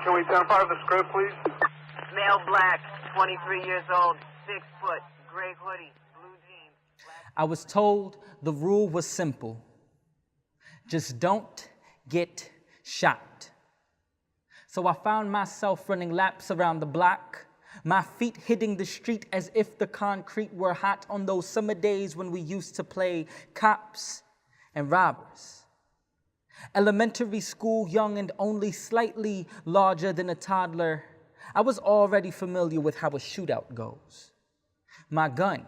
Can we identify the script, please? Male black, 23 years old, 6 foot, gray hoodie, blue jeans. I was told the rule was simple. Just don't get shot. So I found myself running laps around the block, my feet hitting the street as if the concrete were hot on those summer days when we used to play cops and robbers. Elementary school, young and only slightly larger than a toddler, I was already familiar with how a shootout goes. My gun,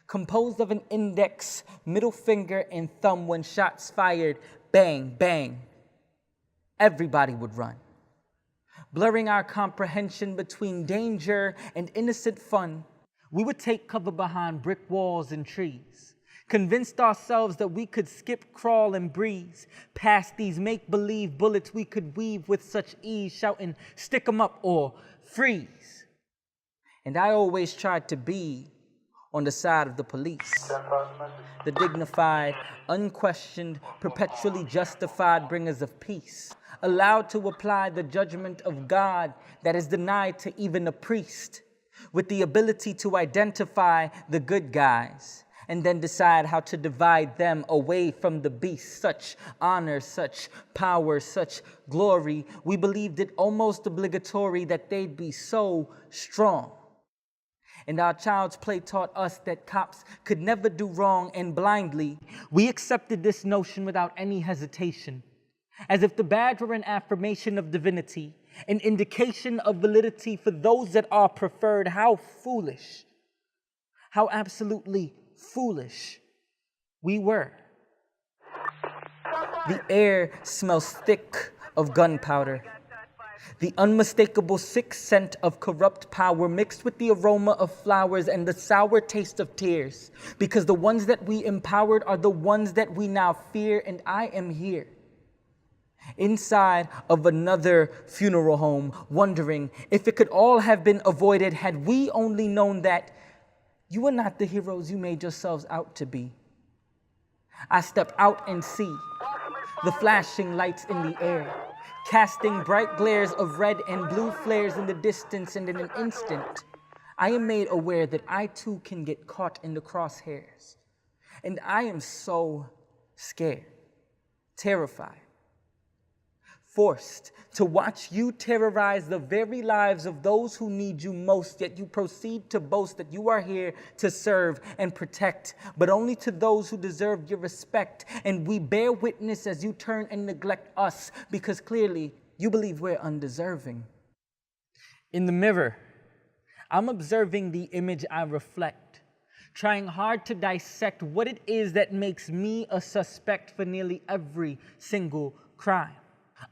composed of an index, middle finger, and thumb, when shots fired, bang, bang, everybody would run, blurring our comprehension between danger and innocent fun. We would take cover behind brick walls and trees, convinced ourselves that we could skip, crawl, and breeze past these make-believe bullets we could weave with such ease, shouting, "Stick 'em up" or "Freeze." And I always tried to be on the side of the police, the dignified, unquestioned, perpetually justified bringers of peace, allowed to apply the judgment of God that is denied to even a priest, with the ability to identify the good guys and then decide how to divide them away from the beast. Such honor, such power, such glory, we believed it almost obligatory that they'd be so strong. And our child's play taught us that cops could never do wrong, and blindly, we accepted this notion without any hesitation, as if the badge were an affirmation of divinity, an indication of validity for those that are preferred. How foolish, how absolutely foolish we were. The air smells thick of gunpowder, the unmistakable sick scent of corrupt power mixed with the aroma of flowers and the sour taste of tears, because the ones that we empowered are the ones that we now fear. And I am here, inside of another funeral home, wondering if it could all have been avoided had we only known that you are not the heroes you made yourselves out to be. I step out and see the flashing lights in the air, casting bright glares of red and blue flares in the distance, and in an instant, I am made aware that I too can get caught in the crosshairs. And I am so scared, terrified, forced to watch you terrorize the very lives of those who need you most, yet you proceed to boast that you are here to serve and protect, but only to those who deserve your respect. And we bear witness as you turn and neglect us, because clearly you believe we're undeserving. In the mirror, I'm observing the image I reflect, trying hard to dissect what it is that makes me a suspect for nearly every single crime.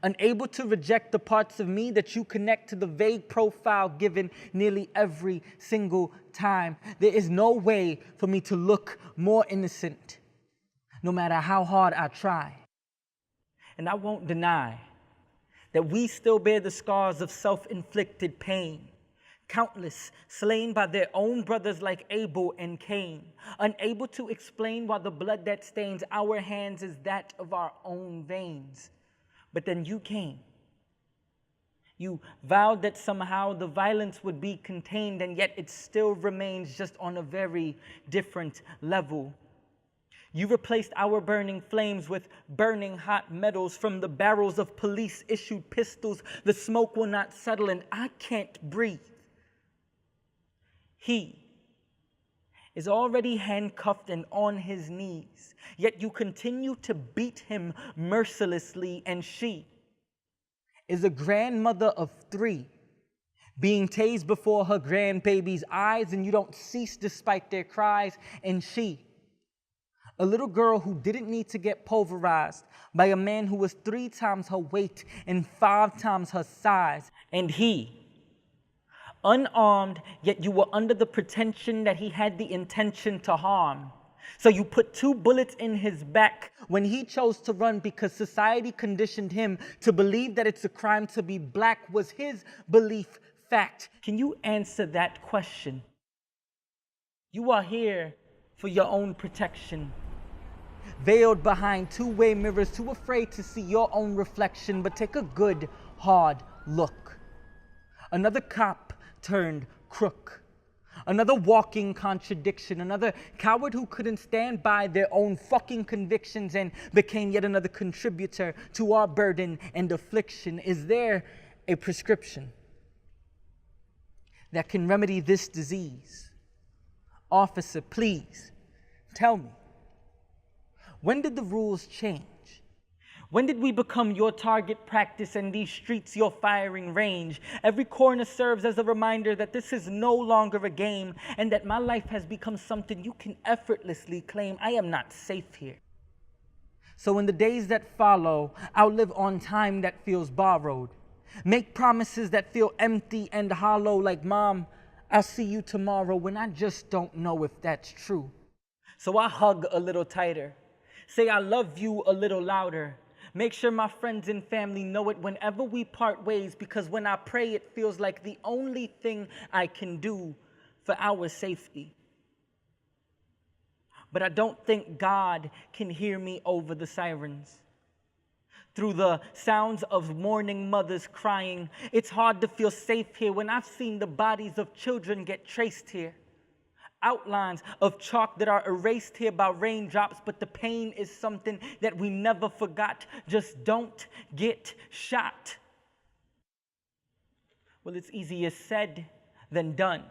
Unable to reject the parts of me that you connect to the vague profile given nearly every single time. There is no way for me to look more innocent, no matter how hard I try. And I won't deny that we still bear the scars of self-inflicted pain, countless slain by their own brothers like Abel and Cain, unable to explain why the blood that stains our hands is that of our own veins. But then you came. You vowed that somehow the violence would be contained, and yet it still remains, just on a very different level. You replaced our burning flames with burning hot metals from the barrels of police-issued pistols. The smoke will not settle, and I can't breathe. He is already handcuffed and on his knees, yet you continue to beat him mercilessly. And she is a grandmother of 3, being tased before her grandbaby's eyes, and you don't cease despite their cries. And she, a little girl who didn't need to get pulverized by a man who was 3 times her weight and 5 times her size. And he, unarmed, yet you were under the pretension that he had the intention to harm. So you put 2 bullets in his back when he chose to run, because society conditioned him to believe that it's a crime to be black. Was his belief fact? Can you answer that question? You are here for your own protection, veiled behind 2-way mirrors, too afraid to see your own reflection. But take a good, hard look. Another cop turned crook. Another walking contradiction. Another coward who couldn't stand by their own fucking convictions and became yet another contributor to our burden and affliction. Is there a prescription that can remedy this disease? Officer, please tell me, when did the rules change? When did we become your target practice and these streets your firing range? Every corner serves as a reminder that this is no longer a game and that my life has become something you can effortlessly claim. I am not safe here. So in the days that follow, I'll live on time that feels borrowed. Make promises that feel empty and hollow, like, Mom, I'll see you tomorrow, when I just don't know if that's true. So I hug a little tighter. Say I love you a little louder. Make sure my friends and family know it whenever we part ways, because when I pray, it feels like the only thing I can do for our safety. But I don't think God can hear me over the sirens. Through the sounds of mourning mothers crying, it's hard to feel safe here when I've seen the bodies of children get traced here. Outlines of chalk that are erased here by raindrops, but the pain is something that we never forgot. Just don't get shot. Well, it's easier said than done.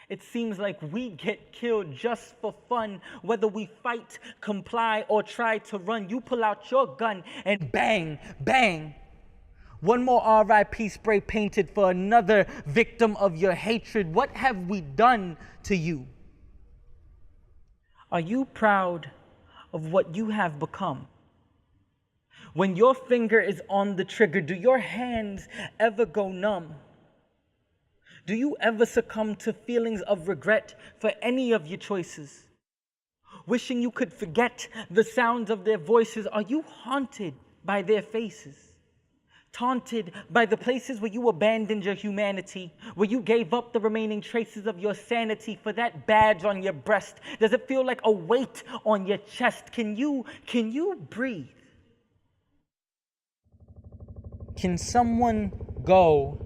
It seems like we get killed just for fun, whether we fight, comply, or try to run. You pull out your gun and bang, bang. One more RIP spray painted for another victim of your hatred. What have we done to you? Are you proud of what you have become? When your finger is on the trigger, do your hands ever go numb? Do you ever succumb to feelings of regret for any of your choices? Wishing you could forget the sounds of their voices? Are you haunted by their faces? Taunted by the places where you abandoned your humanity, where you gave up the remaining traces of your sanity for that badge on your breast? Does it feel like a weight on your chest? Can you breathe? Can someone go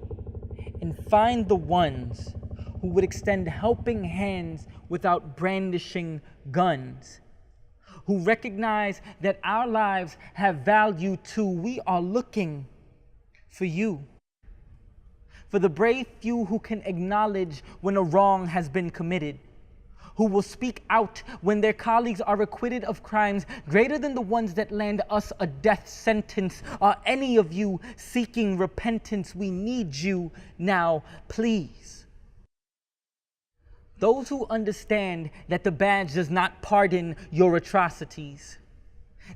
and find the ones who would extend helping hands without brandishing guns? Who recognize that our lives have value too? We are looking for you. For the brave few who can acknowledge when a wrong has been committed, who will speak out when their colleagues are acquitted of crimes greater than the ones that land us a death sentence. Are any of you seeking repentance? We need you now, please. Those who understand that the badge does not pardon your atrocities,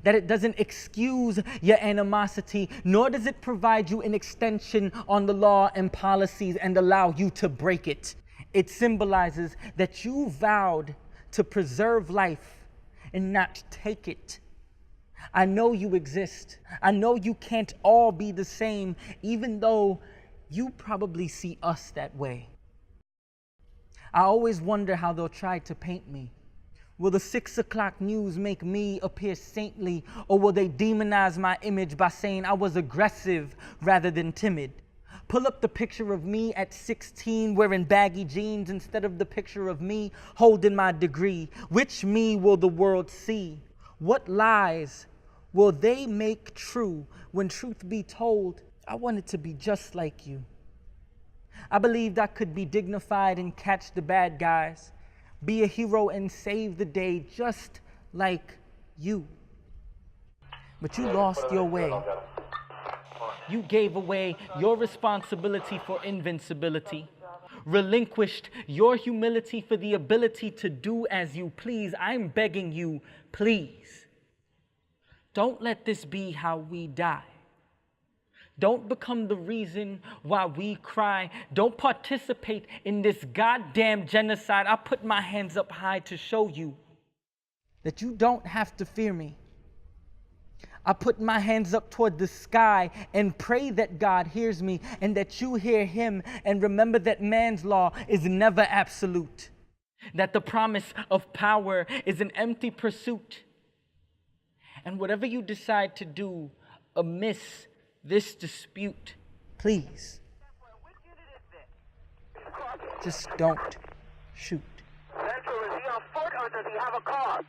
that it doesn't excuse your animosity, nor does it provide you an extension on the law and policies and allow you to break it. It symbolizes that you vowed to preserve life and not take it. I know you exist. I know you can't all be the same, even though you probably see us that way. I always wonder how they'll try to paint me. Will the 6 o'clock news make me appear saintly, or will they demonize my image by saying I was aggressive rather than timid? Pull up the picture of me at 16 wearing baggy jeans instead of the picture of me holding my degree. Which me will the world see? What lies will they make true when truth be told? I wanted to be just like you. I believed I could be dignified and catch the bad guys, be a hero and save the day just like you. But you lost your way. You gave away your responsibility for invincibility, relinquished your humility for the ability to do as you please. I'm begging you, please, don't let this be how we die. Don't become the reason why we cry. Don't participate in this goddamn genocide. I put my hands up high to show you that you don't have to fear me. I put my hands up toward the sky and pray that God hears me and that you hear him, and remember that man's law is never absolute, that the promise of power is an empty pursuit. And whatever you decide to do amidst this dispute, Please. Which unit is this? Just don't shoot. Central, is he on foot or does he have a car?